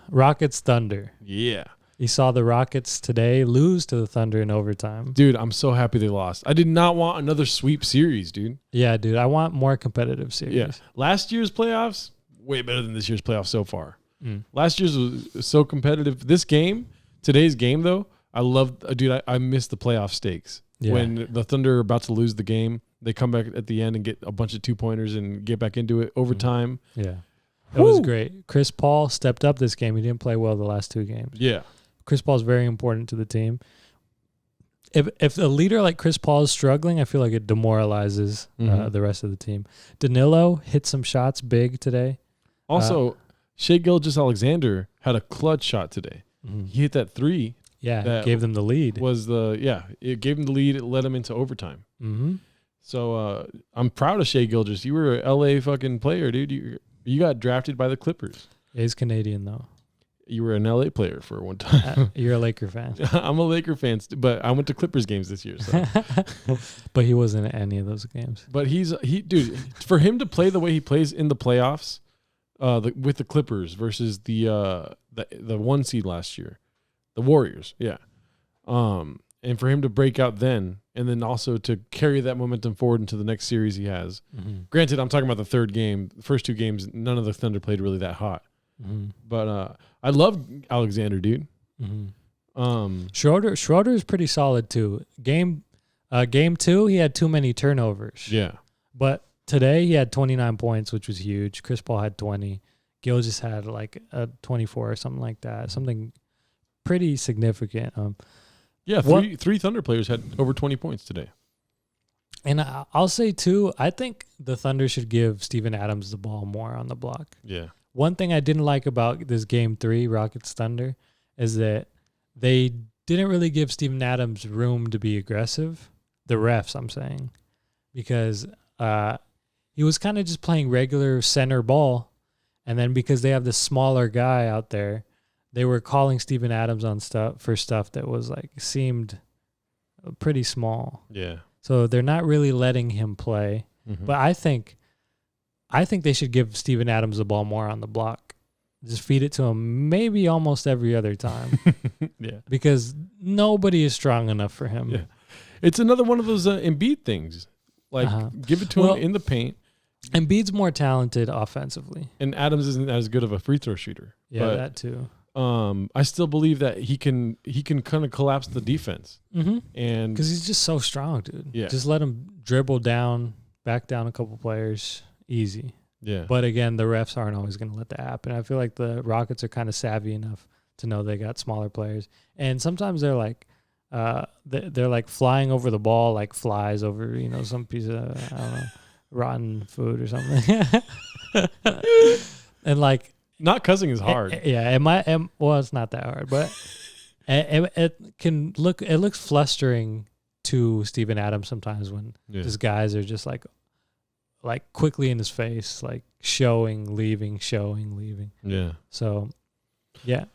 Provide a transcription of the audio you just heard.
Rockets Thunder. Yeah. You saw the Rockets today lose to the Thunder in overtime. Dude, I'm so happy they lost. I did not want another sweep series, dude. Yeah, dude. I want more competitive series. Yeah. Last year's playoffs, way better than this year's playoffs so far. Last year's was so competitive. This game, today's game, though, I miss the playoff stakes. Yeah. When the Thunder are about to lose the game, they come back at the end and get a bunch of 2-pointers and get back into it overtime. Yeah. It was great. Chris Paul stepped up this game. He didn't play well the last 2 games. Yeah. Chris Paul is very important to the team. If a leader like Chris Paul is struggling, I feel like it demoralizes the rest of the team. Danilo hit some shots big today. Also, Shai Gilgeous-Alexander had a clutch shot today. He hit that 3. Yeah, that gave them the lead. It gave them the lead. It led them into overtime. So I'm proud of Shai Gilgeous. You were a LA fucking player, dude. You got drafted by the Clippers. He's Canadian, though. You were an LA player for one time. You're a Laker fan. I'm a Laker fan, but I went to Clippers games this year. So. But he wasn't at any of those games. But dude, for him to play the way he plays in the playoffs, with the Clippers versus the 1 seed last year, the Warriors, yeah. And for him to break out then, and then also to carry that momentum forward into the next series he has. Granted, I'm talking about the third game. The first 2 games, none of the Thunder played really that hot. But I love Alexander, dude. Schroder is pretty solid too. Game 2, he had too many turnovers. Yeah. But today he had 29 points, which was huge. Chris Paul had 20. Gil just had like a 24 or something like that. Something pretty significant. Yeah, three Thunder players had over 20 points today. And I'll say too, I think the Thunder should give Steven Adams the ball more on the block. Yeah. One thing I didn't like about this game 3, Rockets Thunder, is that they didn't really give Steven Adams room to be aggressive. The refs, I'm saying. Because he was kind of just playing regular center ball. And then because they have this smaller guy out there, they were calling Steven Adams on stuff that was like seemed pretty small. Yeah. So they're not really letting him play. But I think they should give Steven Adams the ball more on the block. Just feed it to him maybe almost every other time. Yeah. Because nobody is strong enough for him. Yeah. It's another one of those Embiid things. Like, give it to him in the paint. Embiid's more talented offensively. And Adams isn't as good of a free throw shooter. Yeah, but that too. I still believe that he can kind of collapse the defense. And because he's just so strong, dude. Yeah. Just let him dribble down, back down a couple players. Easy. Yeah. But again, the refs aren't always going to let that happen. I feel like the Rockets are kind of savvy enough to know they got smaller players. And sometimes they're like, they're like flying over the ball like flies over, some piece of, I don't know, rotten food or something. And like, not cussing is hard. Well, it's not that hard, but it looks flustering to Steven Adams sometimes when just guys are just like quickly in his face, like showing, leaving. Yeah. So, yeah.